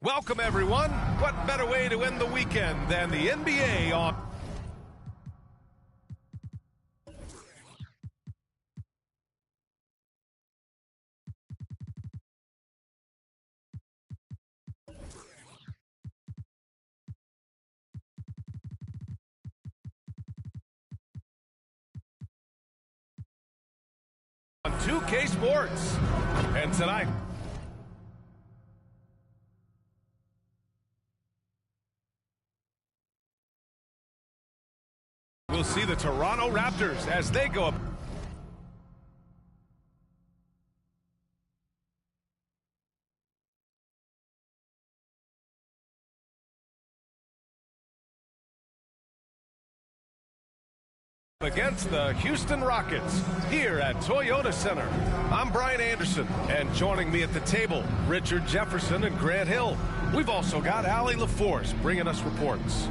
Welcome, everyone. What better way to end the weekend than the NBA on... on 2K Sports. And tonight... we'll see the Toronto Raptors as they go up against the Houston Rockets here at Toyota Center. I'm Brian Anderson, and joining me at the table, Richard Jefferson and Grant Hill. We've also got Allie LaForce bringing us reports.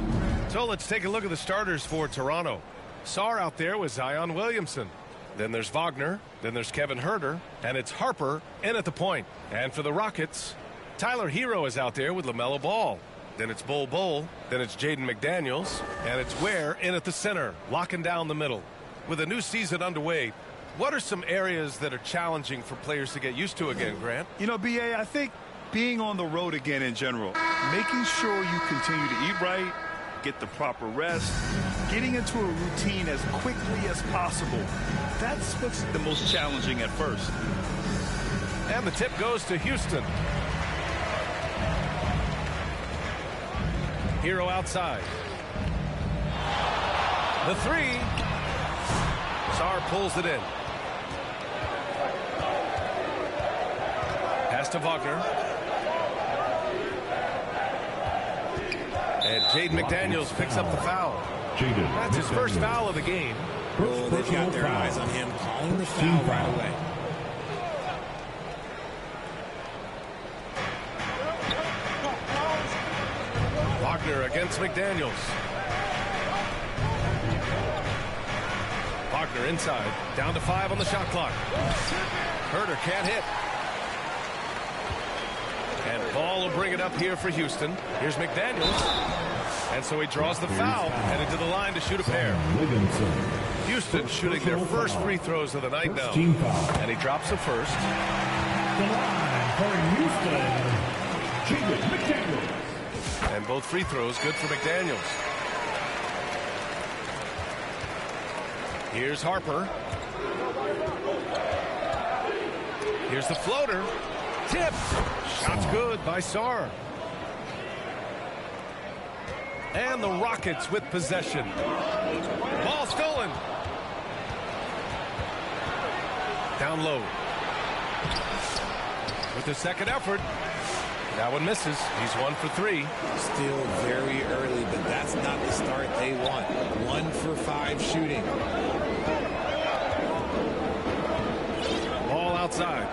So let's take a look at the starters for Toronto. Sarr out there with Zion Williamson. Then there's Wagner. Then there's Kevin Huerter. And it's Harper in at the point. And for the Rockets, Tyler Hero is out there with LaMelo Ball. Then it's Bol. Then it's Jaden McDaniels. And it's Ware in at the center, locking down the middle. With a new season underway, what are some areas that are challenging for players to get used to again, Grant? You know, B.A., I think being on the road again in general, making sure you continue to eat right, get the proper rest, getting into a routine as quickly as possible. That's what's the most challenging at first. And the tip goes to Houston. Hero outside. The three. Sarr pulls it in. Pass to Wagner. And Jaden McDaniels picks up the foul. That's his first foul of the game. Oh, they've got their eyes on him, calling the foul right away. Wagner against McDaniels. Wagner inside, down to 5 on the shot clock. Huerter can't hit. And Ball will bring it up here for Houston. Here's McDaniels. And so he draws the foul, headed to the line to shoot a pair. Houston shooting their first free throws of the night now. And he drops the first. The line for Houston, Jaden McDaniels. And both free throws good for McDaniels. Here's Harper. Here's the floater. Tip. Shot's good by Sarr. And the Rockets with possession. Ball stolen. Down low. With the second effort. That one misses. He's 1 for 3. Still very early, but that's not the start they want. 1 for 5 shooting. Ball outside.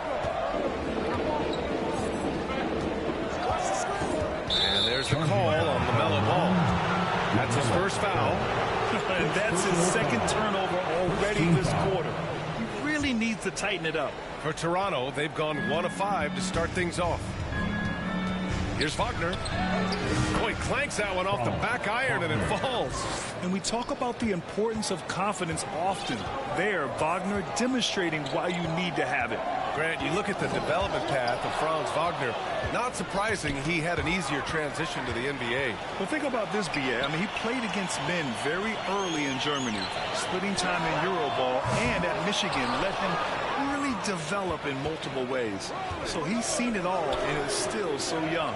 And there's the call on LaMelo Ball. That's his first foul. And that's his second turnover already this quarter. He really needs to tighten it up. For Toronto, they've gone 1 of 5 to start things off. Here's Wagner. Oh, he clanks that one off the back iron and it falls. And we talk about the importance of confidence often. There, Wagner demonstrating why you need to have it. Grant, you look at the development path of Franz Wagner. Not surprising he had an easier transition to the NBA. Well, think about this, B.A. I mean, he played against men very early in Germany, splitting time in Euroball, and at Michigan let him really develop in multiple ways. So he's seen it all and is still so young.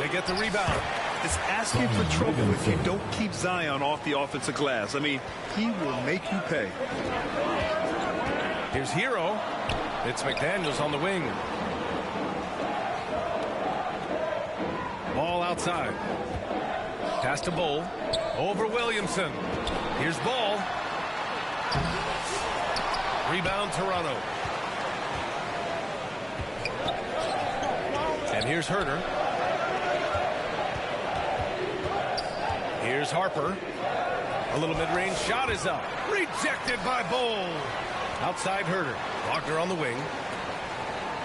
They get the rebound. It's asking for trouble if you don't keep Zion off the offensive glass. I mean, he will make you pay. Here's Hero. It's McDaniels on the wing. Ball outside. Pass to Bol. Over Williamson. Here's Ball. Rebound Toronto. And here's Huerter. Here's Harper. A little mid-range shot is up. Rejected by Bol. Outside Huerter. Wagner on the wing.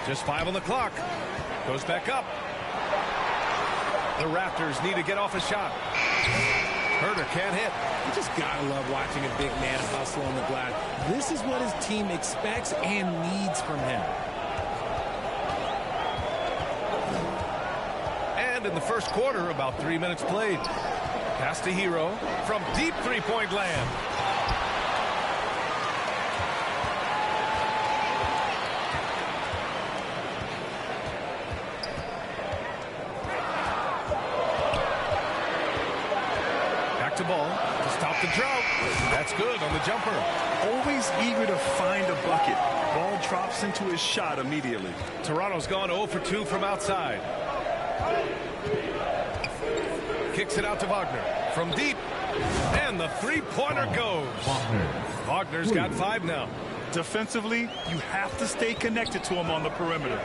Just 5 on the clock. Goes back up. The Raptors need to get off a shot. Herter can't hit. You just gotta love watching a big man hustle on the glass. This is what his team expects and needs from him. And in the first quarter, about 3 minutes played. Pass to Hero from deep three-point land. Back to Ball to stop the drought. That's good on the jumper. Always eager to find a bucket. Ball drops into his shot immediately. Toronto's gone 0 for 2 from outside. Kicks it out to Wagner from deep. And the three-pointer goes. Wagner's got 5 now. Defensively, you have to stay connected to him on the perimeter.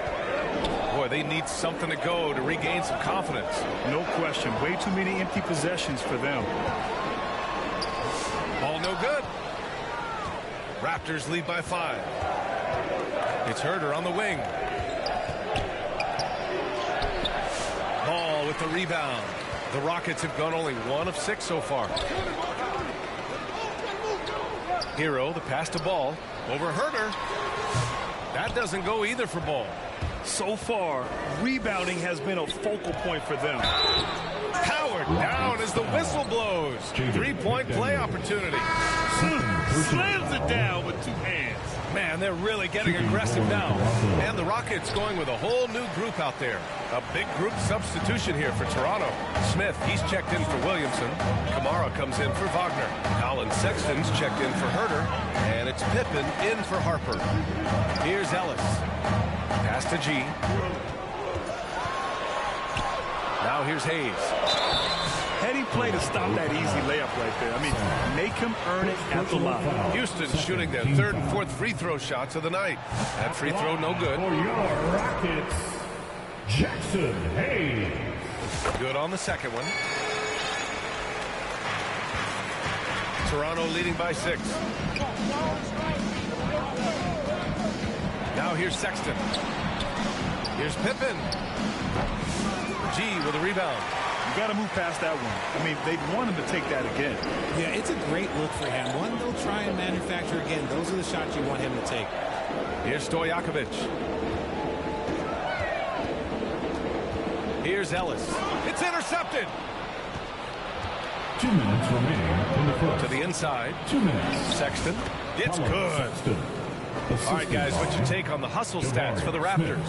Boy, they need something to go to regain some confidence. No question. Way too many empty possessions for them. Ball no good. Raptors lead by 5. It's Herter on the wing. Ball with the rebound. The Rockets have gone only 1 of 6 so far. Hero, the pass to Ball. Over Herter. That doesn't go either for Ball. So far, rebounding has been a focal point for them. Powered down as the whistle blows. Three-point play opportunity. Slams it down with 2 hands. Man, they're really getting aggressive now. And the Rockets going with a whole new group out there. A big group substitution here for Toronto. Smith, he's checked in for Williamson. Kamara comes in for Wagner. Colin Sexton's checked in for Herter. And it's Pippen in for Harper. Here's Ellis. Pass to G. Now here's Hayes. Heady play to stop that easy layup right there. I mean, make him earn it at the line. Houston shooting their 3rd and 4th free throw shots of the night. That free throw no good. For your Rockets, Jackson Hayes. Good on the second one. Toronto leading by 6. Now here's Sexton. Here's Pippen. G with a rebound. You got to move past that one. I mean, they'd want him to take that again. Yeah, it's a great look for him. One they'll try and manufacture again. Those are the shots you want him to take. Here's Stojakovic. Here's Ellis. It's intercepted. 2 minutes remaining in the first. To the inside. 2 minutes. Sexton. It's good. All right, guys, what's your take on the hustle stats for the Raptors?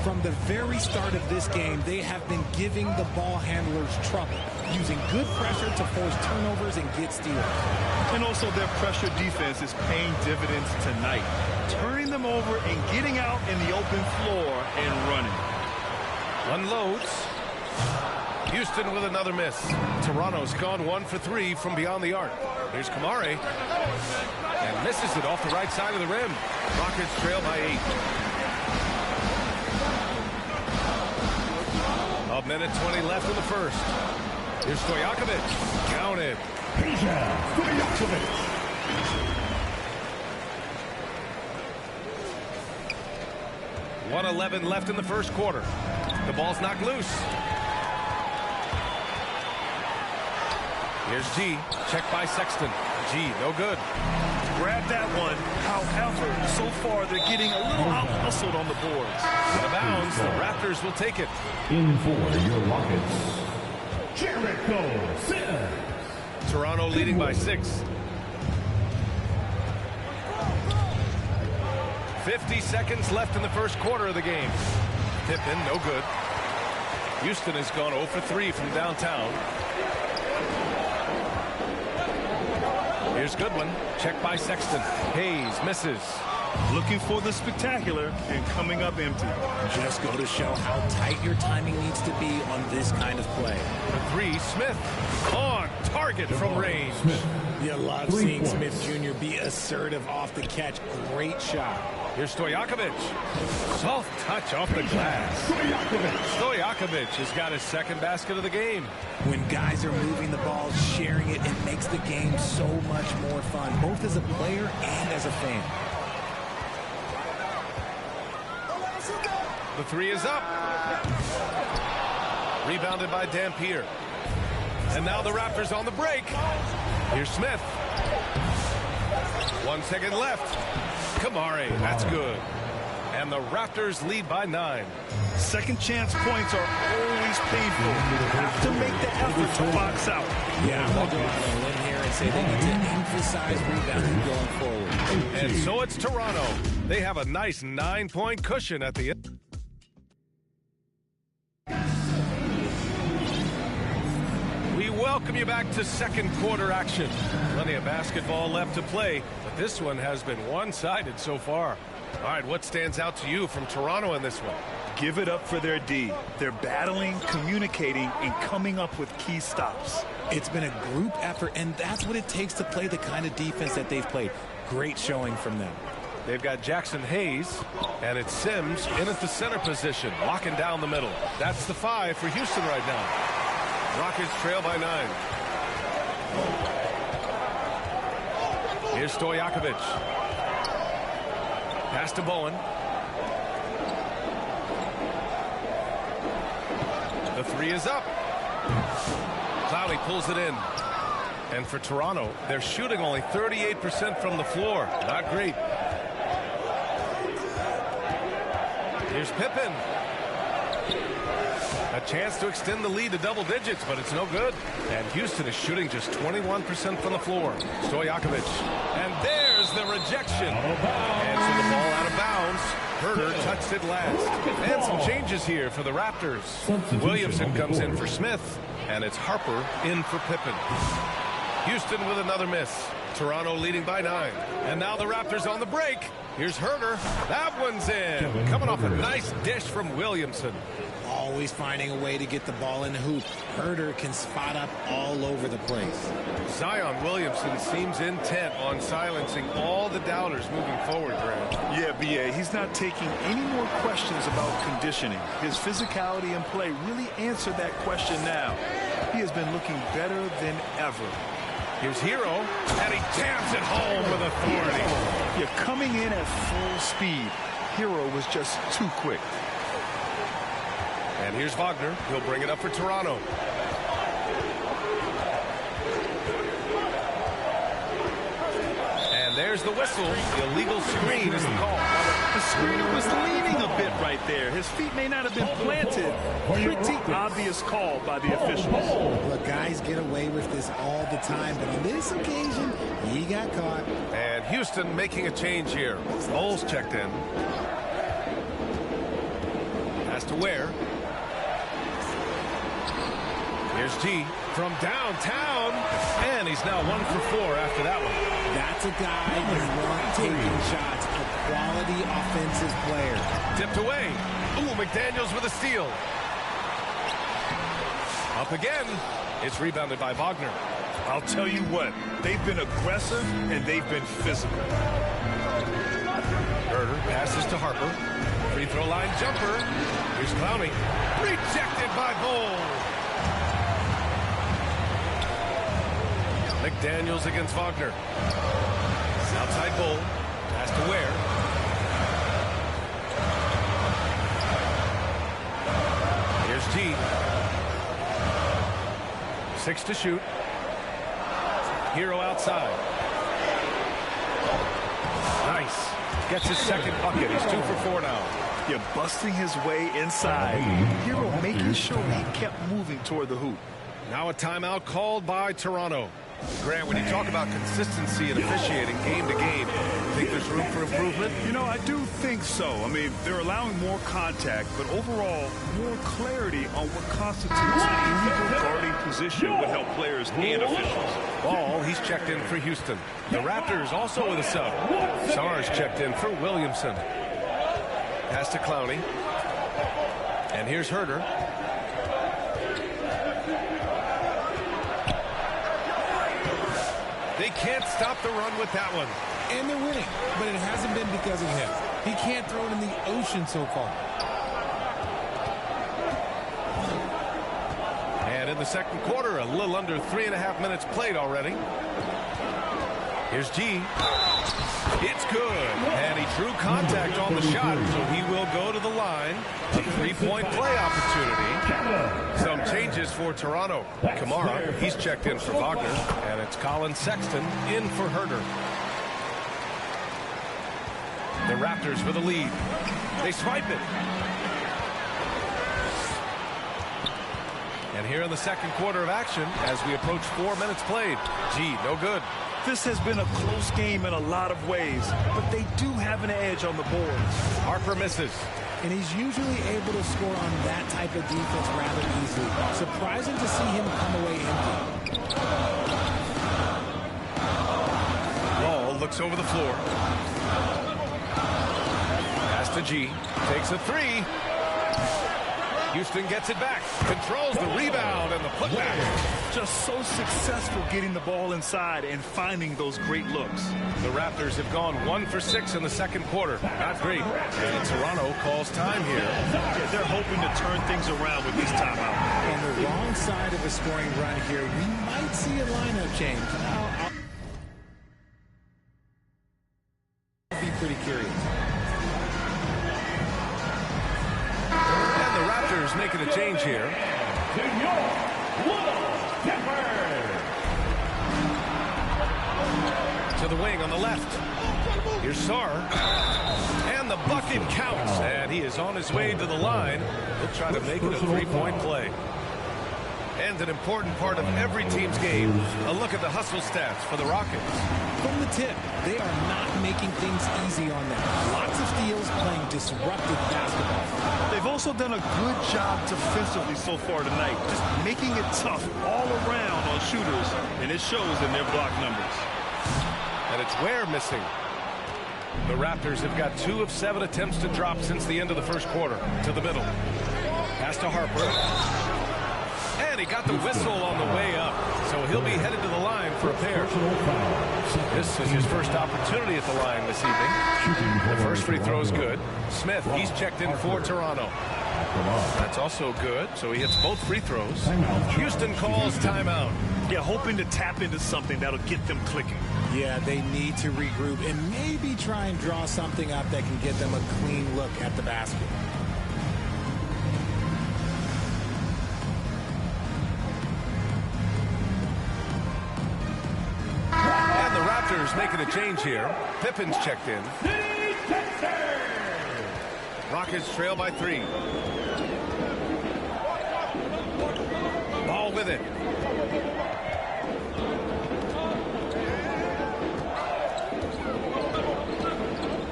From the very start of this game, they have been giving the ball handlers trouble, using good pressure to force turnovers and get steals. And also their pressure defense is paying dividends tonight. Turning them over and getting out in the open floor and running. Unloads. Houston with another miss. Toronto's gone 1 for 3 from beyond the arc. Here's Kamari. And misses it off the right side of the rim. Rockets trail by 8. A minute 20 left in the first. Here's Stojakovic. Counted. 1:11 left in the first quarter. The ball's knocked loose. Here's G. Checked by Sexton. G, no good. Grab that one. However, so far they're getting a little out-hustled on the boards. Out of bounds. The Raptors will take it. In for your Rockets, Jericho Sims. Toronto leading by 6. 50 seconds left in the first quarter of the game. Pippen, no good. Houston has gone 0 for 3 from downtown. Here's Goodwin. Checked by Sexton. Hayes misses. Looking for the spectacular and coming up empty. Just go to show how tight your timing needs to be on this kind of play. The 3, Smith. On target from range. You love seeing Smith Jr. be assertive off the catch. Great shot. Here's Stojakovic. Soft touch off the glass. Stojakovic has got his second basket of the game. When guys are moving the ball, sharing it, it makes the game so much more fun, both as a player and as a fan. The 3 is up. Rebounded by Dampier. And now the Raptors on the break. Here's Smith. 1 second left. Kamari, that's good. And the Raptors lead by 9. Second chance points are always painful. Have to make the effort to box out. Yeah, I'm going to go out on a limb here and say they need to emphasize rebounding going forward. And so it's Toronto. They have a nice 9-point cushion at the end. We welcome you back to second quarter action. Plenty of basketball left to play, but this one has been one-sided so far. All right, what stands out to you from Toronto in this one? Give it up for their D. They're battling, communicating, and coming up with key stops. It's been a group effort, and that's what it takes to play the kind of defense that they've played. Great showing from them. They've got Jackson Hayes, and it's Sims in at the center position, locking down the middle. That's the 5 for Houston right now. Rockets trail by 9. Here's Stojakovic. Pass to Bowen. The 3 is up. Clowney pulls it in. And for Toronto, they're shooting only 38% from the floor. Not great. Here's Pippen. A chance to extend the lead to double digits, but it's no good. And Houston is shooting just 21% from the floor. Stojakovic. And there's the rejection. And so the ball out of bounds. Herter touched it last. And some changes here for the Raptors. Williamson comes in for Smith. And it's Harper in for Pippen. Houston with another miss. Toronto leading by 9. And now the Raptors on the break. Here's Herter. That one's in. Coming off a nice dish from Williamson. Always finding a way to get the ball in the hoop. Herter can spot up all over the place. Zion Williamson seems intent on silencing all the doubters moving forward, Grant. Yeah, B.A., he's not taking any more questions about conditioning. His physicality and play really answered that question now. He has been looking better than ever. Here's Hero, and he jams it home with authority. You're coming in at full speed. Hero was just too quick. And here's Wagner. He'll bring it up for Toronto. And there's the whistle. The illegal screen is the call. The screener was leaning a bit right there. His feet may not have been planted. Pretty obvious call by the officials. Look, guys get away with this all the time, but on this occasion, he got caught. And Houston making a change here. Bowles checked in. Pass to Ware. Here's G from downtown, and he's now 1 for 4 after that one. That's a guy that's not taking shots, a quality offensive player. Tipped away. Ooh, McDaniels with a steal. Up again. It's rebounded by Wagner. I'll tell you what, they've been aggressive and they've been physical. Herter passes to Harper. Free throw line jumper. Here's Clowney. Rejected by Bowles. McDaniels against Wagner. Outside Bull. Pass to Ware. Here's G. 6 to shoot. Hero outside. Nice. Gets his second bucket. He's 2 for 4 now. You're busting his way inside. Hero making sure he kept moving toward the hoop. Now a timeout called by Toronto. Grant, when you talk about consistency and officiating game to game, you think there's room for improvement? You know, I do think so. I mean, they're allowing more contact, but overall, more clarity on what constitutes an illegal guarding position would help players and officials. Ball, he's checked in for Houston. The Raptors also with a sub. Sarr's checked in for Williamson. Pass to Clowney. And here's Herter. They can't stop the run with that one. And they're winning, but it hasn't been because of him. He can't throw it in the ocean so far. And in the second quarter, a little under 3.5 minutes played already. Here's G. It's good. And he drew contact on the shot, so he will go to the line. A three-point play opportunity. Some changes for Toronto. Kamara, he's checked in for Wagner. And it's Colin Sexton in for Herter. The Raptors with a lead. They swipe it. And here in the second quarter of action, as we approach 4 minutes played. G, no good. This has been a close game in a lot of ways, but they do have an edge on the boards. Harper misses. And he's usually able to score on that type of defense rather easily. Surprising to see him come away empty. Ball looks over the floor. Pass to G. Takes a three. Houston gets it back. Controls the rebound and the putback. Just so successful getting the ball inside and finding those great looks. The Raptors have gone 1 for 6 in the second quarter. Not great. And Toronto calls time here. Yeah, they're hoping to turn things around with this timeout. On the wrong side of a scoring run here, we might see a lineup change. I'll be pretty curious. Making a change here. To the wing on the left. Here's Sarr. And the bucket counts. And he is on his way to the line. He'll try to make it a three-point play. And an important part of every team's game, a look at the hustle stats for the Rockets. From the tip, they are not making things easy on them. Lots of steals, playing disruptive basketball. They've also done a good job defensively so far tonight, just making it tough all around on shooters, and it shows in their block numbers. And it's Ware missing. The Raptors have got 2 of 7 attempts to drop since the end of the first quarter. To the middle. Pass to Harper. And he got the whistle on the way up. So he'll be headed to the line for a pair. This is his first opportunity at the line this evening. The first free throw is good. Smith, he's checked in for Toronto. That's also good. So he hits both free throws. Houston calls timeout. Yeah, hoping to tap into something that'll get them clicking. Yeah, they need to regroup and maybe try and draw something up that can get them a clean look at the basket. And the Raptors making a change here. Pippen's checked in. Rockets trail by 3. Ball with it.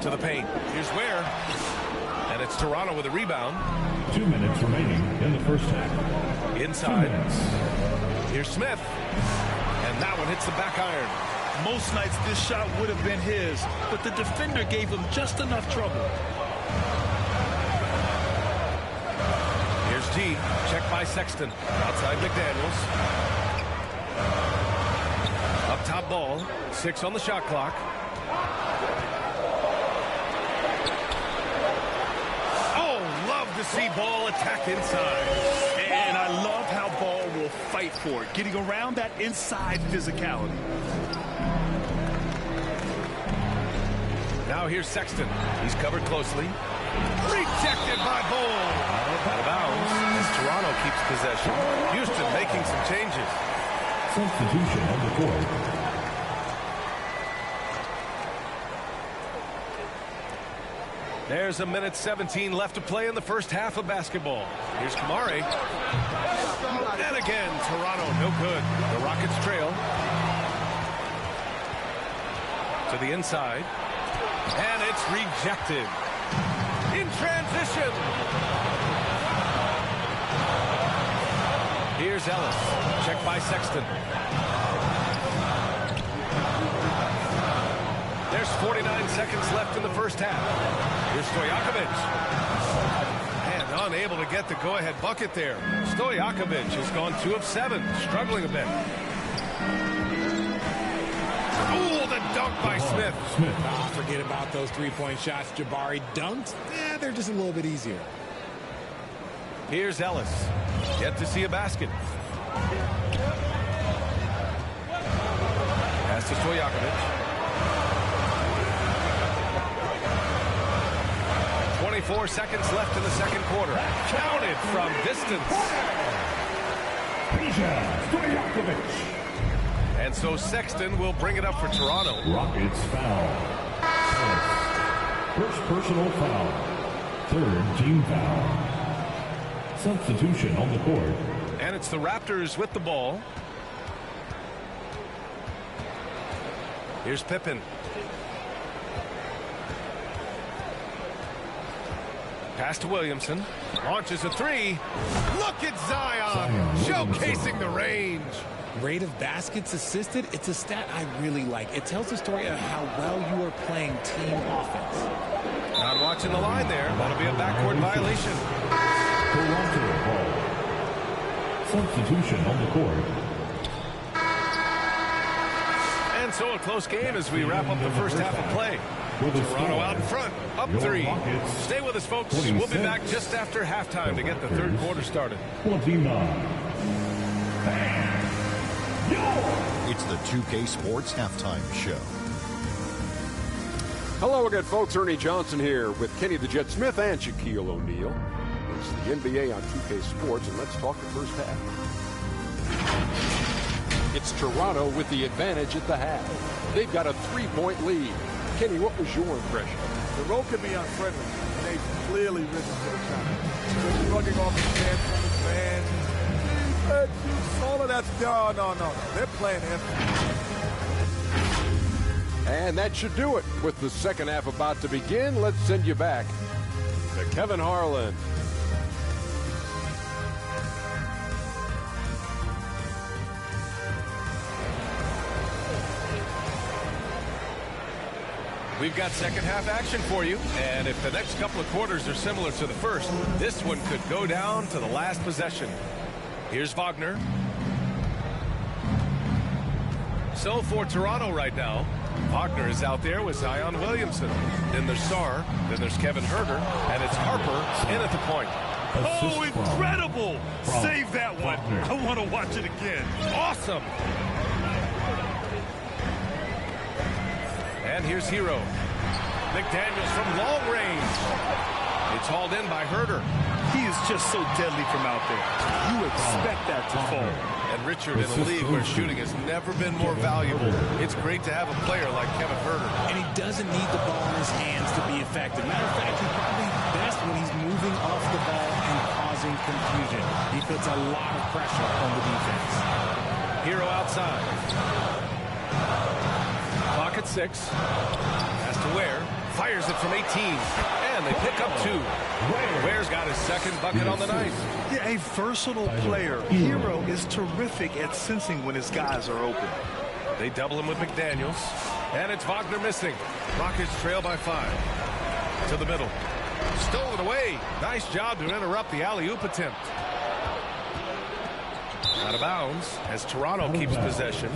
To the paint. Here's Ware. And it's Toronto with a rebound. 2 minutes remaining in the first half. Inside. Here's Smith. And that one hits the back iron. Most nights this shot would have been his, but the defender gave him just enough trouble. Here's G. Checked by Sexton. Outside McDaniels. Up top ball. 6 on the shot clock. To see Ball attack inside. And I love how Ball will fight for it, getting around that inside physicality. Now here's Sexton. He's covered closely. Rejected by Ball. Out of bounds as Toronto keeps possession. Houston making some changes. Substitution on the court. There's a minute 17 left to play in the first half of basketball. Here's Kamara. And again, Toronto, no good. The Rockets trail. To the inside. And it's rejected. In transition. Here's Ellis. Checked by Sexton. There's 49 seconds left in the first half. Here's Stojakovic. And unable to get the go-ahead bucket there. Stojakovic has gone 2 of 7, struggling a bit. Oh, the dunk by Smith. Oh, forget about those three-point shots Jabari dunked. Yeah, they're just a little bit easier. Here's Ellis. Yet to see a basket. Pass to Stojakovic. 24 seconds left in the second quarter. Counted from distance. And so Sexton will bring it up for Toronto. Rockets foul. First personal foul. Third team foul. Substitution on the court. And it's the Raptors with the ball. Here's Pippen. Pass to Williamson. Launches a three. Look at Zion showcasing the range. Rate of baskets assisted, it's a stat I really like. It tells the story of how well you are playing team offense. Not watching the line there. That'll be a backcourt violation. Toronto ball. Substitution on the court. And so a close game as we wrap up the first half of play. Toronto out in front, up 3. Stay with us, folks. We'll be back just after halftime to get the third quarter started. 29. It's the 2K Sports Halftime Show. Hello again, folks. Ernie Johnson here with Kenny the Jet Smith and Shaquille O'Neal. It's the NBA on 2K Sports, and let's talk the first half. It's Toronto with the advantage at the half. They've got a 3-point lead. Kenny, what was your impression? The road can be unfriendly, and they've clearly risen to the challenge. They're shrugging off the chance from the fans. All of that's no. They're playing him. And that should do it. With the second half about to begin, let's send you back to Kevin Harlan. We've got second half action for you, and if the next couple of quarters are similar to the first, this one could go down to the last possession. Here's Wagner. So for Toronto right now, Wagner is out there with Zion Williamson. Then there's Sarr, then there's Kevin Herter, and it's Harper in at the point. Oh, incredible! Save that one. I want to watch it again. Awesome! And here's Hero. McDaniels from long range. It's hauled in by Herter. He is just so deadly from out there. You expect that to fall. And Richard, in a league where shooting has never been more valuable, it's great to have a player like Kevin Herter. And he doesn't need the ball in his hands to be effective. Matter of fact, he's probably best when he's moving off the ball and causing confusion. He puts a lot of pressure on the defense. Hero outside. Clock at 6. Pass to Ware. Fires it from 18. And they pick up 2. Ware's got his second bucket on the night. Yeah, a versatile player. Hero is terrific at sensing when his guys are open. They double him with McDaniels. And it's Wagner missing. Rockets trail by 5. To the middle. Stolen away. Nice job to interrupt the alley-oop attempt. Out of bounds as Toronto keeps possession.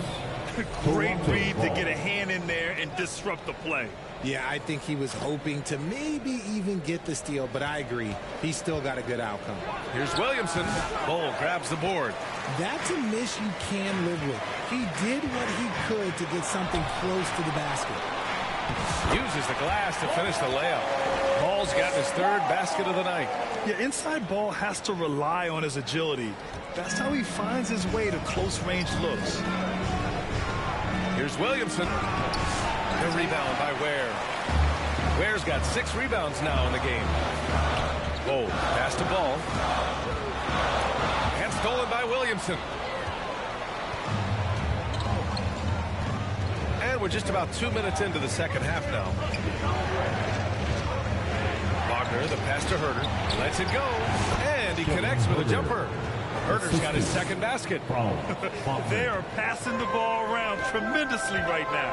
Great read to get a hand in there and disrupt the play. Yeah, I think he was hoping to maybe even get the steal, but I agree. He's still got a good outcome. Here's Williamson. Bull grabs the board. That's a miss you can live with. He did what he could to get something close to the basket. Uses the glass to finish the layup. Ball's got his third basket of the night. Yeah, inside ball has to rely on his agility. That's how he finds his way to close-range looks. Here's Williamson. The rebound by Ware. Ware's got 6 rebounds now in the game. Oh, pass to ball. And stolen by Williamson. And we're just about 2 minutes into the second half now. Wagner, the pass to Herter. Lets it go. And he connects with a jumper. Herter's got his second basket. They are passing the ball around tremendously right now.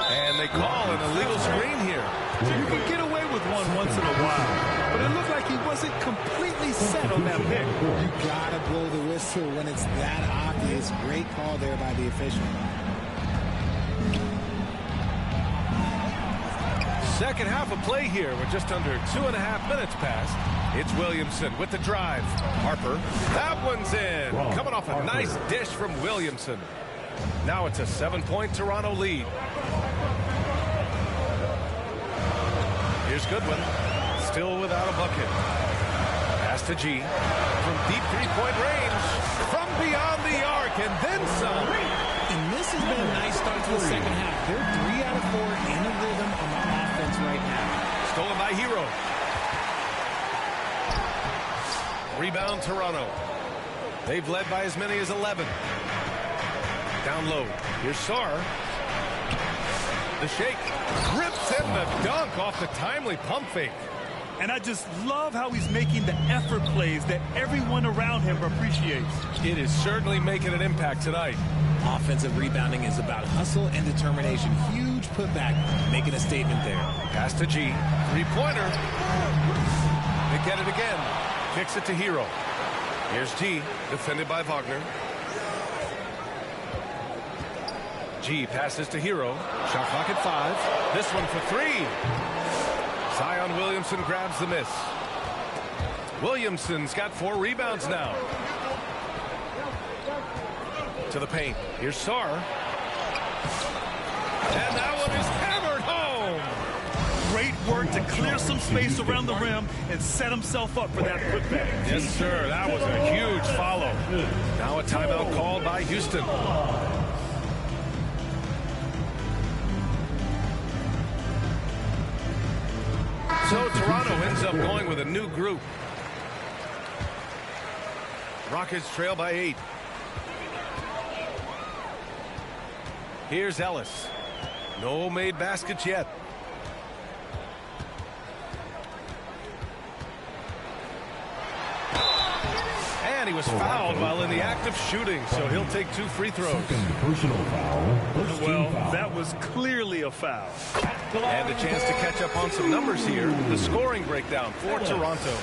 And they call an illegal screen here. So you can get away with one once in a while. But it looked like he wasn't completely set on that pick. You gotta blow the whistle when it's that obvious. Great call there by the official. Second half of play here with just under 2.5 minutes passed. It's Williamson with the drive. Harper. That one's in. Coming off a nice dish from Williamson. Now it's a 7-point Toronto lead. Here's Goodwin. still without a bucket. Pass to G from deep three-point range, from beyond the arc, and then some. And this has been a nice start to the second half. They're 3 out of 4 in a rhythm on the offense right now. Stolen by Hero. Rebound Toronto. They've led by as many as 11. Down low. Here's Sarr. The shake. Rips in the dunk off the timely pump fake. And I just love how he's making the effort plays that everyone around him appreciates. It is certainly making an impact tonight. Offensive rebounding is about hustle and determination. Huge putback, making a statement there. Pass to G. Three-pointer. They get it again. Kicks it to Hero. Here's G, defended by Wagner. G passes to Hero. Shot clock at 5. This one for 3. Zion Williamson grabs the miss. Williamson's got 4 rebounds now. To the paint. Here's Sarr. And that one is hammered home. Great work to clear some space around the rim and set himself up for that putback. Yes, sir. That was a huge follow. Now a timeout called by Houston. So Toronto ends up going with a new group. Rockets trail by 8. Here's Ellis. No made baskets yet. And he was fouled while in the act of shooting, so he'll take 2 free throws. Second personal foul. First Well, team foul. that was clearly a foul. And a chance to catch up on some numbers here. The scoring breakdown for Toronto.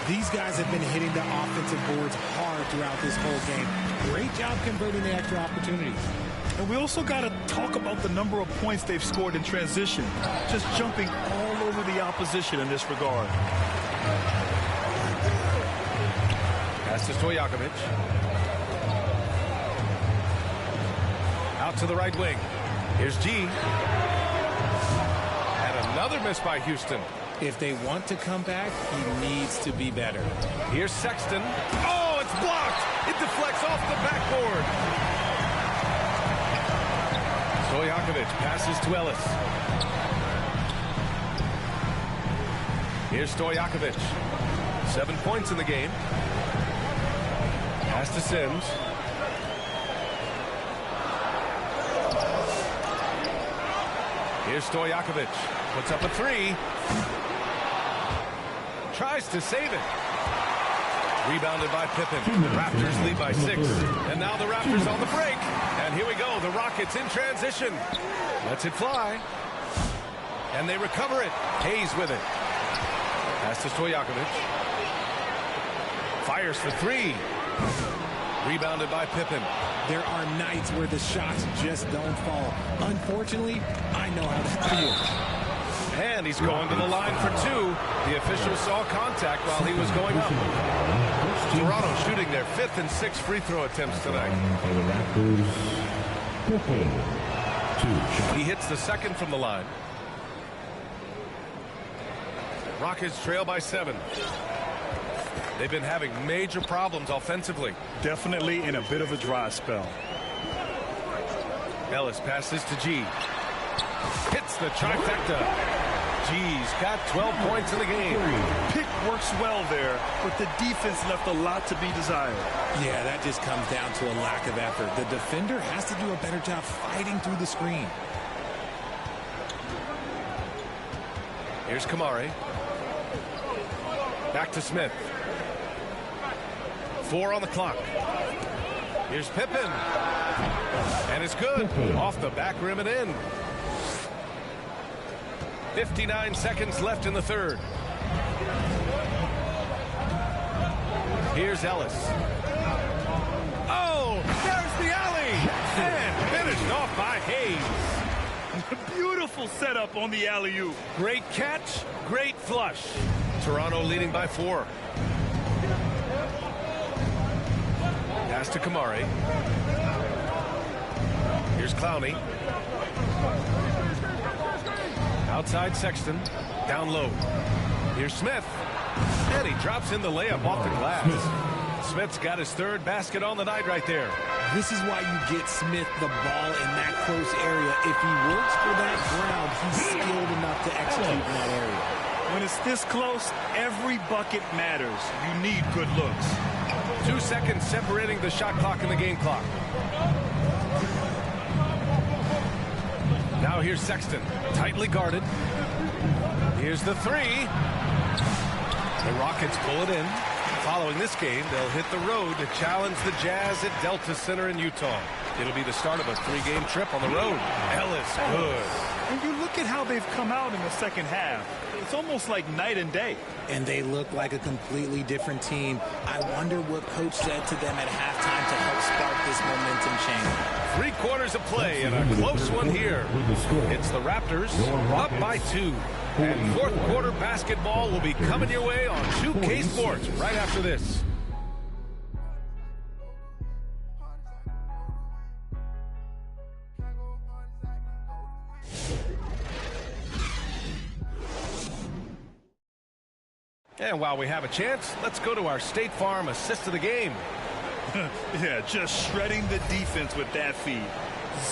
These guys have been hitting the offensive boards hard throughout this whole game. Great job converting the extra opportunities. And we also got to talk about the number of points they've scored in transition. Just jumping all over the opposition in this regard. Pass to Stojakovic. Out to the right wing. Here's G. And another miss by Houston. If they want to come back, he needs to be better. Here's Sexton. Oh, it's blocked. It deflects off the backboard. Stojakovic passes to Ellis. Here's Stojakovic. 7 points in the game. Pass to Sims. Here's Stojakovic. Puts up a 3. Tries to save it. Rebounded by Pippen. Raptors lead by 6. And now the Raptors on the break. And here we go. The Rockets in transition. Lets it fly. And they recover it. Hayes with it. Pass to Stojakovic. Fires for 3. Rebounded by Pippen. There are nights where the shots just don't fall. Unfortunately, I know how that feels. And he's going to the line for 2. The official saw contact while he was going up. Toronto shooting their 5th and 6th free throw attempts tonight. For the Raptors, Pippen. 2 He hits the 2nd from the line. Rockets trail by 7. They've been having major problems offensively. Definitely in a bit of a dry spell. Ellis passes to G. Hits the trifecta. G's got 12 points in the game. Pick works well there, but the defense left a lot to be desired. Yeah, that just comes down to a lack of effort. The defender has to do a better job fighting through the screen. Here's Kamari. Back to Smith. 4 on the clock. Here's Pippen. And it's good. Off the back rim and in. 59 seconds left in the 3rd. Here's Ellis. Oh, there's the alley. And finished off by Hayes. Beautiful setup on the alley-oop. Great catch, great flush. Toronto leading by 4. Pass to Kamari. Here's Clowney. Outside Sexton. Down low. Here's Smith. And he drops in the layup off the glass. Smith's got his third basket on the night right there. This is why you get Smith the ball in that close area. If he works for that ground, he's skilled enough to execute in that area. When it's this close, every bucket matters. You need good looks. 2 seconds separating the shot clock and the game clock. Now here's Sexton, tightly guarded. Here's the three. The Rockets pull it in. Following this game, they'll hit the road to challenge the Jazz at Delta Center in Utah. It'll be the start of a 3-game trip on the road. Ellis, good. And you look at how they've come out in the second half. It's almost like night and day. And they look like a completely different team. I wonder what coach said to them at halftime to help spark this momentum change. 3 quarters of play and a close one here. It's the Raptors up by 2. And fourth quarter basketball will be coming your way on 2K Sports right after this. And while we have a chance, let's go to our State Farm assist of the game. Yeah, just shredding the defense with that feed.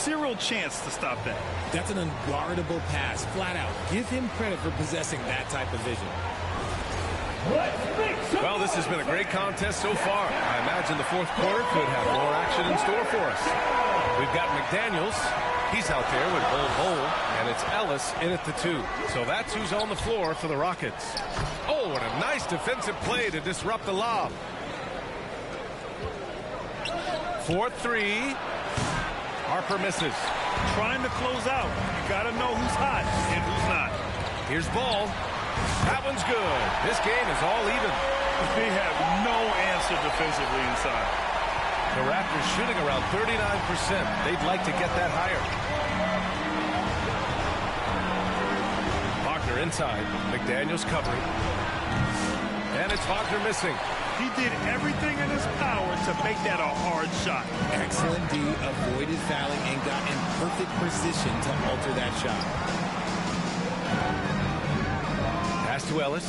Zero chance to stop that. That's an unguardable pass, flat out. Give him credit for possessing that type of vision. Well, this has been a great contest so far. I imagine the fourth quarter could have more action in store for us. We've got McDaniels. He's out there with Bull, and it's Ellis in at the 2. So that's who's on the floor for the Rockets. Oh, and a nice defensive play to disrupt the lob. 4-3. Harper misses. Trying to close out. You got to know who's hot and who's not. Here's Ball. That one's good. This game is all even. They have no answer defensively inside. The Raptors shooting around 39%. They'd like to get that higher. Wagner inside. McDaniels covering. And it's Wagner missing. He did everything in his power to make that a hard shot. Excellent D, avoided fouling and got in perfect position to alter that shot. Pass to Ellis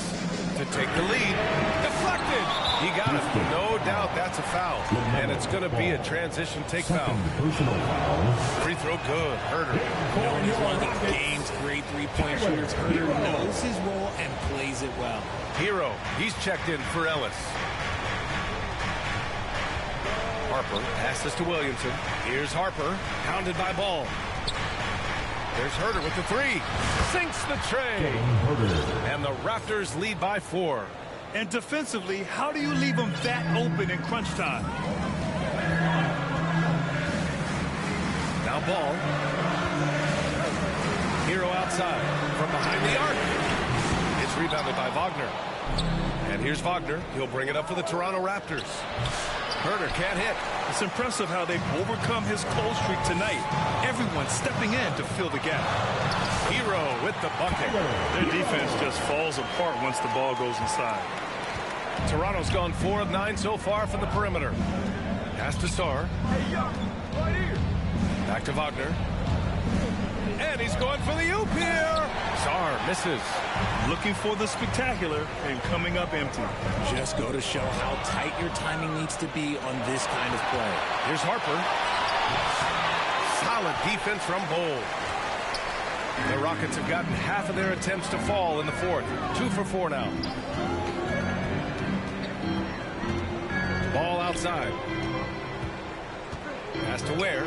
to take the lead. Deflected. He got it. No doubt that's a foul. And it's going to be a transition take foul. Free throw good. Herter. He's one of the game's great three-point shooters. Herter knows his role and plays it well. Hero. He's checked in for Ellis. Harper passes to Williamson. Here's Harper, pounded by Ball. There's Herter with the 3. Sinks the tray. And the Raptors lead by 4. And defensively, how do you leave them that open in crunch time? Now Ball. Hero outside from behind the arc. It's rebounded by Wagner. And here's Wagner. He'll bring it up for the Toronto Raptors. Herter can't hit. It's impressive how they've overcome his cold streak tonight. Everyone stepping in to fill the gap. Hero with the bucket. Their defense just falls apart once the ball goes inside. Toronto's gone 4 of 9 so far from the perimeter. Pass to Sarr. Back to Wagner. And he's going for the oop here. Sarr misses. Looking for the spectacular and coming up empty. Just go to show how tight your timing needs to be on this kind of play. Here's Harper. Solid defense from Bull. The Rockets have gotten half of their attempts to fall in the fourth. 2 for 4 now. Ball outside. Pass to Ware.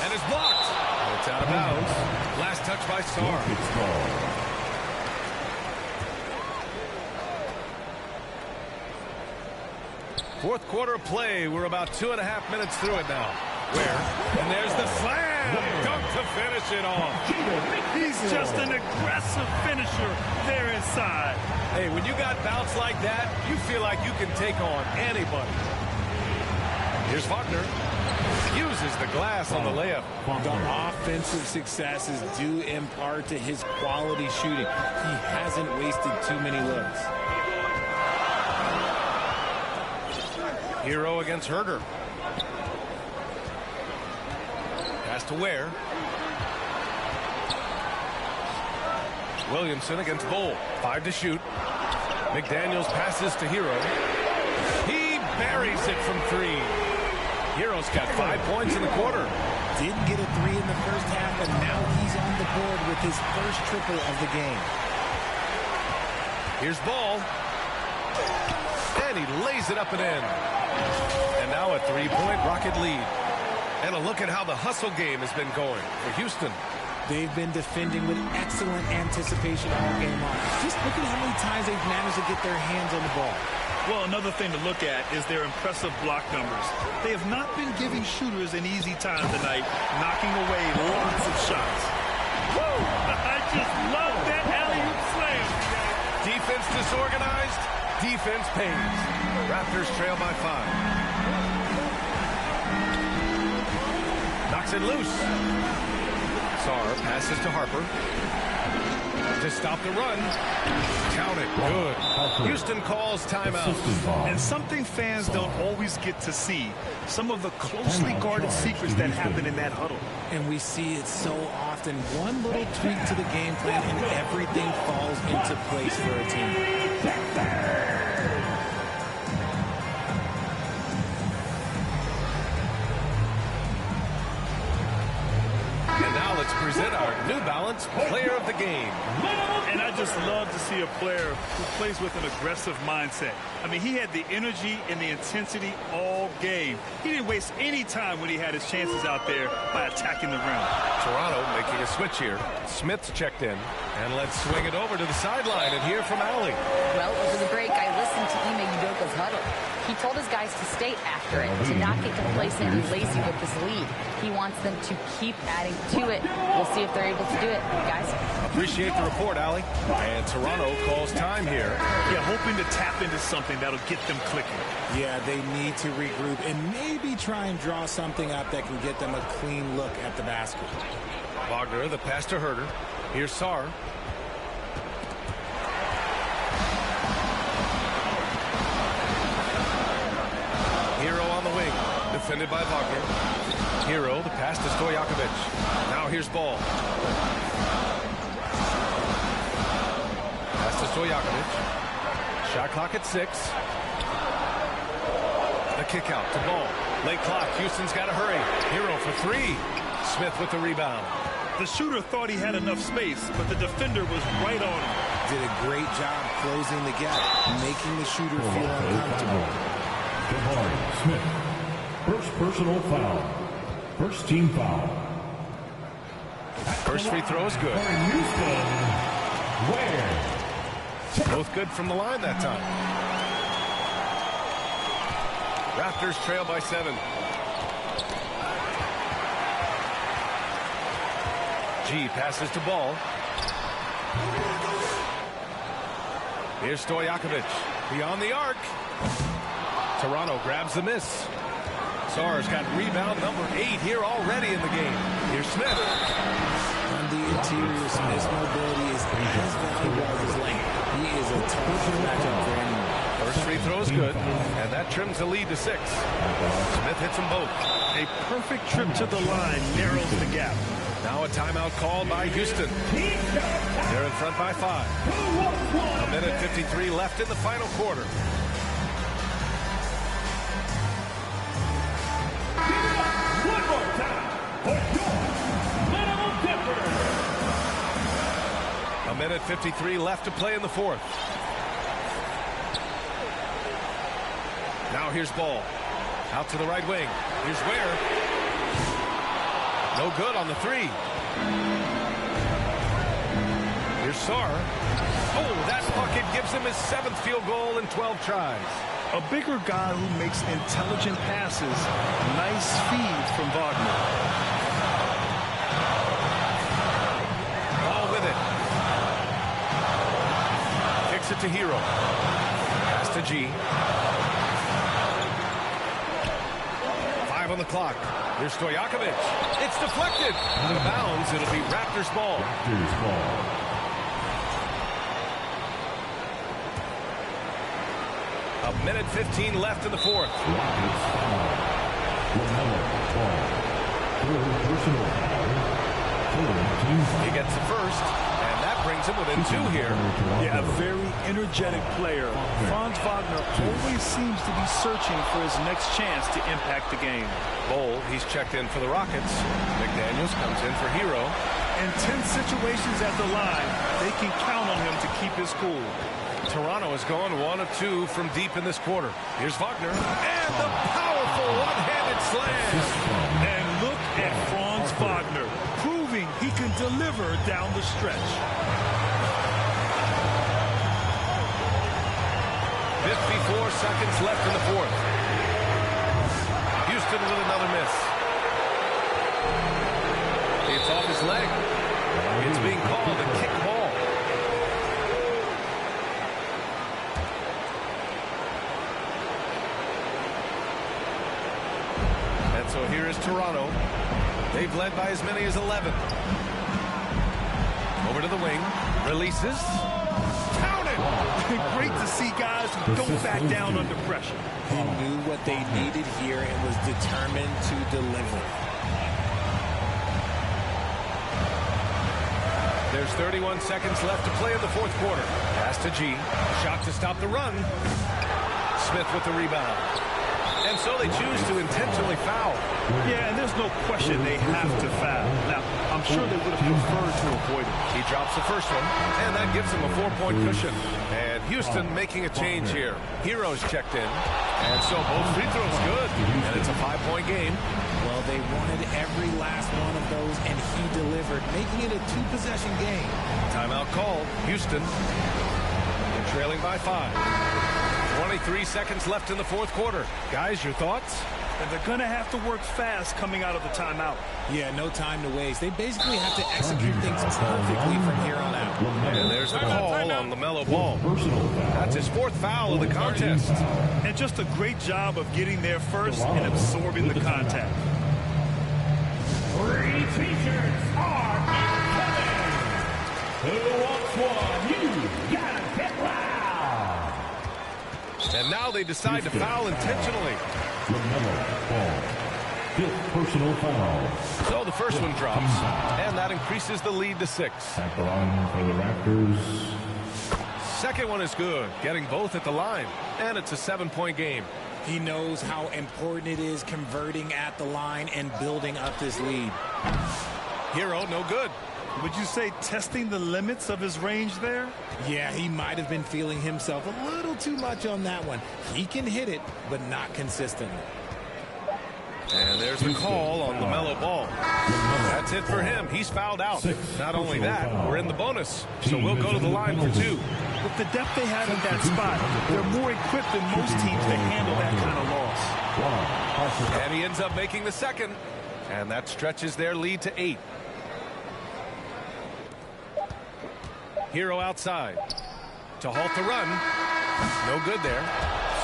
And it's blocked. It's out of bounds. Last touch by Sarr. Fourth quarter of play. We're about 2.5 minutes through it now. Ware. And there's the slam. Dunk to finish it off. He's just an aggressive finisher there inside. Hey, when you got bounce like that, you feel like you can take on anybody. Here's Wagner. Uses the glass on the layup. The offensive success is due in part to his quality shooting. He hasn't wasted too many looks. Hero against Herter. Pass to Ware. Williamson against Bull. 5 to shoot. McDaniels passes to Hero. He buries it from 3. Hero's got 5 points in the quarter. Didn't get a 3 in the first half, and now he's on the board with his first triple of the game. Here's Ball. And he lays it up and in. And now a 3-point Rocket lead. And a look at how the hustle game has been going for Houston. They've been defending with excellent anticipation all game long. Just look at how many times they've managed to get their hands on the ball. Well, another thing to look at is their impressive block numbers. They have not been giving shooters an easy time tonight, knocking away lots of shots. Woo! I just love that alley-oop slam. Defense disorganized, defense pays. Raptors trail by 5. Knocks it loose. Sarr passes to Harper. To stop the run. Count it. Good. Houston calls timeout. And something fans don't always get to see. Some of the closely guarded secrets that happen in that huddle. And we see it so often. One little tweak to the game plan and everything falls into place for a team. Let's present our New Balance Player of the Game. And I just love to see a player who plays with an aggressive mindset. I mean, he had the energy and the intensity all game. He didn't waste any time when he had his chances out there by attacking the rim. Toronto making a switch here. Smith's checked in. And let's swing it over to the sideline and hear from Allie. Well, over the break, I listened to Ime Udoka's huddle. He told his guys to stay after it, to not get complacent and lazy with this lead. He wants them to keep adding to it. We'll see if they're able to do it, guys. Appreciate the report, Allie. And Toronto calls time here. Yeah, hoping to tap into something that'll get them clicking. Yeah, they need to regroup and maybe try and draw something up that can get them a clean look at the basket. Wagner, the pass to Herter. Here's Sarr. Hero on the wing, defended by Wagner. Hero, the pass to Stojakovic. Now here's Ball. Pass to Stojakovic. Shot clock at 6. The kick out to Ball. Late clock. Houston's got to hurry. Hero for 3. Smith with the rebound. The shooter thought he had enough space, but the defender was right on him. Did a great job closing the gap, making the shooter feel uncomfortable. Smith, first personal foul. First team foul. First free throw is good. Ware. Both good from the line that time. Raptors trail by 7. G passes to Ball. Here's Stojakovic. Beyond the arc. Toronto grabs the miss. Sarr's got rebound number 8 here already in the game. Here's Smith. On the interior, Smith's mobility is as valuable as his length. He is a tough matchup for anyone. First free throw is good, and that trims the lead to 6. Smith hits them both. A perfect trip to the line narrows the gap. Now a timeout called by Houston. They're in front by 5. A minute 53 left in the final quarter. A minute 53 left to play in the 4th. Now here's Ball. Out to the right wing. Here's Ware. No good on the 3. Here's Sarr. Oh, that bucket gives him his 7th field goal in 12 tries. A bigger guy who makes intelligent passes. Nice feed from Wagner. Ball with it. Kicks it to Hero. Pass to G. 5 on the clock. Here's Stojakovic. It's deflected. Out of bounds. It'll be Raptors ball. Raptors ball. A minute 15 left in the 4th. Rockets foul. LaMelo ball. Third personal foul. Third team foul. He gets the first, and that brings him within 2 here. Yeah, a very energetic player. Franz Wagner always seems to be searching for his next chance to impact the game. Bol, he's checked in for the Rockets. McDaniels comes in for Hero. In tense situations at the line, they can count on him to keep his cool. Toronto is going 1 of 2 from deep in this quarter. Here's Wagner. And the powerful one-handed slam. And look at Franz Wagner, proving he can deliver down the stretch. 54 seconds left in the fourth. Houston with another miss. It's off his leg. It's being called a kick ball. And so here is Toronto. They've led by as many as 11. Over to the wing. Releases. Great to see guys who don't back down under pressure. He knew what they needed here and was determined to deliver. There's 31 seconds left to play in the fourth quarter. Pass to G. Shot to stop the run. Smith with the rebound. And so they choose to intentionally foul. Yeah, and there's no question they have to foul. Now, I'm sure they would have preferred to avoid it. He drops the first one, and that gives him a 4-point cushion. And Houston making a change here. Hero's checked in, and so both free throws good, and it's a 5-point game. Well, they wanted every last one of those, and he delivered, making it a 2-possession game. Timeout called. Houston. They're trailing by 5. 23 seconds left in the fourth quarter. Guys, your thoughts? And they're going to have to work fast coming out of the timeout. Yeah, no time to waste. They basically have to execute things perfectly from here on out. And there's the call on LaMelo Ball. That's his 4th foul of the contest. And just a great job of getting there first and absorbing the contact. 3 T-shirts are incoming. Who wants one? You gotta get loud. And now they decide to foul intentionally. LaMelo Ball. 5th personal foul. So the first one drops, and that increases the lead to 6. At the line for the Raptors. Second one is good, getting both at the line, and it's a 7-point game. He knows how important it is converting at the line and building up this lead. Hero, no good. Would you say testing the limits of his range there? Yeah, he might have been feeling himself a little too much on that one. He can hit it, but not consistently. And there's the call on LaMelo Ball. That's it for him. He's fouled out. Not only that, we're in the bonus. So we'll go to the line for 2. With the depth they have at that spot, they're more equipped than most teams to handle that kind of loss. And he ends up making the second. And that stretches their lead to 8. Hero outside to halt the run. No good there.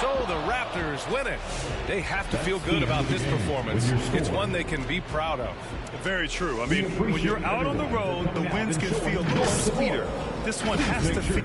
So the Raptors win it. They have to feel good about this performance. It's one they can be proud of. Very true. I mean, when you're out on the road, the wins can feel a little sweeter. This one has to feel